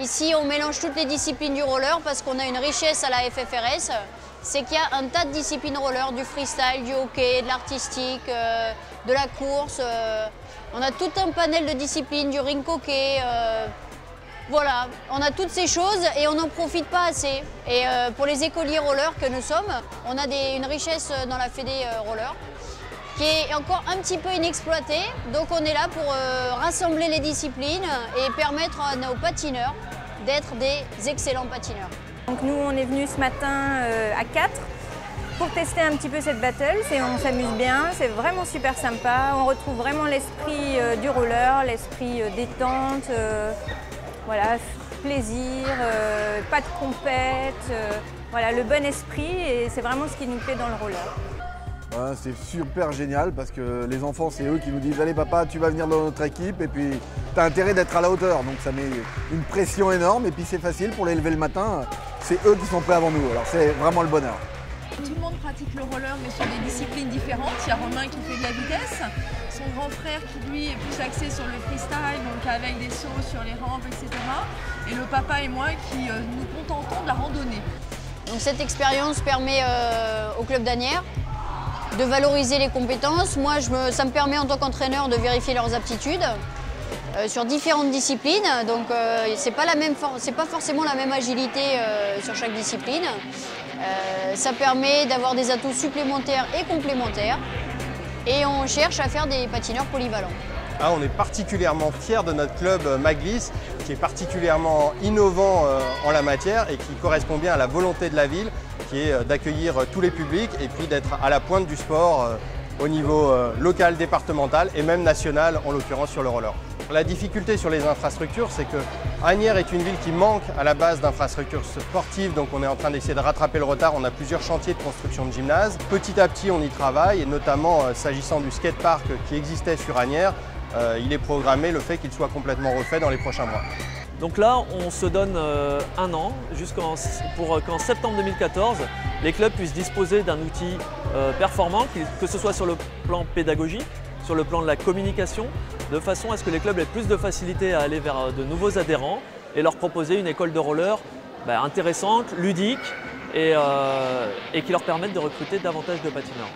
Ici, on mélange toutes les disciplines du roller parce qu'on a une richesse à la FFRS. C'est qu'il y a un tas de disciplines roller, du freestyle, du hockey, de l'artistique, de la course. On a tout un panel de disciplines, du rink hockey. Voilà, on a toutes ces choses et on n'en profite pas assez. Et pour les écoliers roller que nous sommes, on a une richesse dans la Fédé roller qui est encore un petit peu inexploitée. Donc on est là pour rassembler les disciplines et permettre à nos patineurs d'être des excellents patineurs. Donc nous, on est venus ce matin à 4 pour tester un petit peu cette battle. On s'amuse bien, c'est vraiment super sympa. On retrouve vraiment l'esprit du roller, l'esprit détente. Voilà, plaisir, pas de compète, voilà, le bon esprit et c'est vraiment ce qui nous plaît dans le roller. Ouais, c'est super génial parce que les enfants, c'est eux qui nous disent « Allez papa, tu vas venir dans notre équipe » et puis tu as intérêt d'être à la hauteur. Donc ça met une pression énorme et puis c'est facile pour les lever le matin. C'est eux qui sont prêts avant nous, alors c'est vraiment le bonheur. Tout le monde pratique le roller mais sur des disciplines différentes. Il y a Romain qui fait de la vitesse, son grand frère qui lui est plus axé sur le freestyle, donc avec des sauts sur les rampes, etc. Et le papa et moi qui nous contentons de la randonnée. Donc cette expérience permet au club d'Asnières de valoriser les compétences. Moi, ça me permet en tant qu'entraîneur de vérifier leurs aptitudes sur différentes disciplines. Donc c'est pas forcément la même agilité sur chaque discipline. Ça permet d'avoir des atouts supplémentaires et complémentaires. Et on cherche à faire des patineurs polyvalents. Ah, on est particulièrement fiers de notre club Maglis, qui est particulièrement innovant en la matière et qui correspond bien à la volonté de la ville, qui est d'accueillir tous les publics et puis d'être à la pointe du sport au niveau local, départemental et même national, en l'occurrence sur le roller. La difficulté sur les infrastructures, c'est que Asnières est une ville qui manque à la base d'infrastructures sportives, donc on est en train d'essayer de rattraper le retard. On a plusieurs chantiers de construction de gymnases. Petit à petit, on y travaille, et notamment s'agissant du skatepark qui existait sur Asnières, il est programmé le fait qu'il soit complètement refait dans les prochains mois. Donc là, on se donne un an pour qu'en septembre 2014, les clubs puissent disposer d'un outil performant, que ce soit sur le plan pédagogique, sur le plan de la communication, de façon à ce que les clubs aient plus de facilité à aller vers de nouveaux adhérents et leur proposer une école de roller intéressante, ludique et qui leur permette de recruter davantage de patineurs.